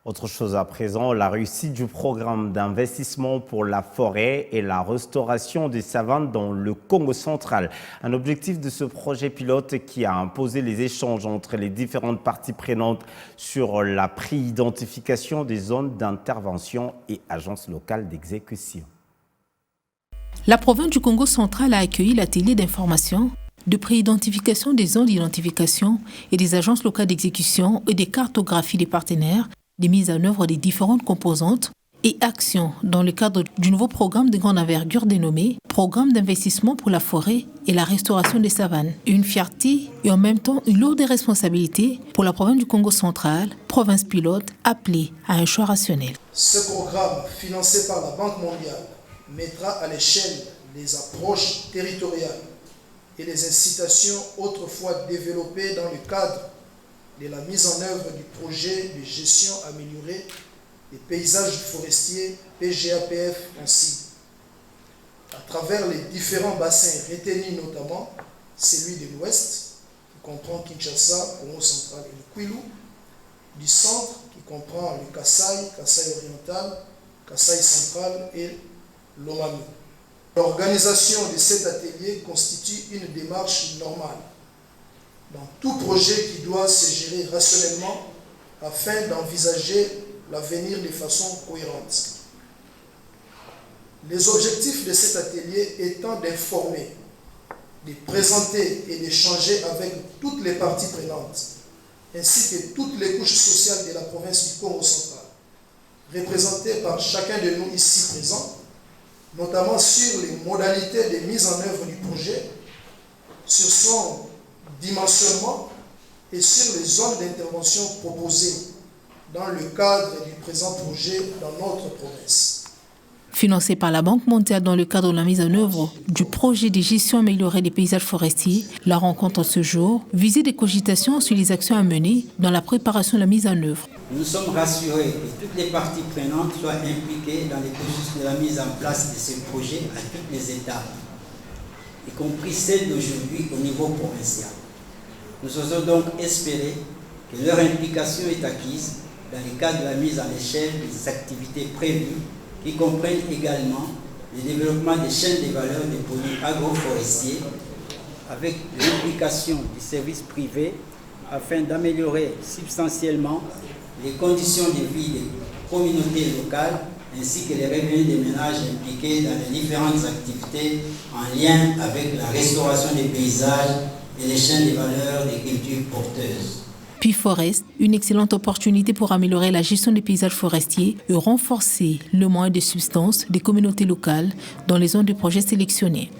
Autre chose à présent, la réussite du programme d'investissement pour la forêt et la restauration des savanes dans le Congo central. Un objectif de ce projet pilote qui a imposé les échanges entre les différentes parties prenantes sur la pré-identification des zones d'intervention et agences locales d'exécution. La province du Congo central a accueilli l'atelier d'information, de pré-identification des zones d'identification et des agences locales d'exécution et des cartographies des partenaires, des mises en œuvre des différentes composantes et actions dans le cadre du nouveau programme de grande envergure dénommé Programme d'investissement pour la forêt et la restauration des savanes. Une fierté et en même temps une lourde responsabilité pour la province du Congo central, province pilote appelée à un choix rationnel. Ce programme, financé par la Banque mondiale, mettra à l'échelle les approches territoriales et les incitations autrefois développées dans le cadre de la mise en œuvre du projet de gestion améliorée des paysages forestiers PGAPF ainsi. À travers les différents bassins retenus, notamment celui de l'Ouest, qui comprend Kinshasa, Congo central et le Kwilu, du centre, qui comprend le Kasaï, Kasaï oriental, Kasaï central et l'Omami. L'organisation de cet atelier constitue une démarche normale dans tout projet qui doit se gérer rationnellement afin d'envisager l'avenir de façon cohérente. Les objectifs de cet atelier étant d'informer, de présenter et d'échanger avec toutes les parties prenantes, ainsi que toutes les couches sociales de la province du Congo central, représentées par chacun de nous ici présents, notamment sur les modalités de mise en œuvre du projet, sur son dimensionnement et sur les zones d'intervention proposées dans le cadre du présent projet dans notre province. Financé par la Banque mondiale dans le cadre de la mise en œuvre du projet de gestion améliorée des paysages forestiers, la rencontre ce jour visait des cogitations sur les actions à mener dans la préparation de la mise en œuvre. Nous sommes rassurés que toutes les parties prenantes soient impliquées dans les processus de la mise en place de ce projet à toutes les étapes, y compris celle d'aujourd'hui au niveau provincial. Nous osons donc espérer que leur implication est acquise dans le cadre de la mise en échelle des activités prévues qui comprennent également le développement des chaînes de valeur des produits agroforestiers avec l'implication du service privé afin d'améliorer substantiellement les conditions de vie des communautés locales ainsi que les revenus des ménages impliqués dans les différentes activités en lien avec la restauration des paysages et les chaînes de valeur des cultures porteuses. Puis Forest, une excellente opportunité pour améliorer la gestion des paysages forestiers et renforcer le moyen de subsistance des communautés locales dans les zones de projets sélectionnés.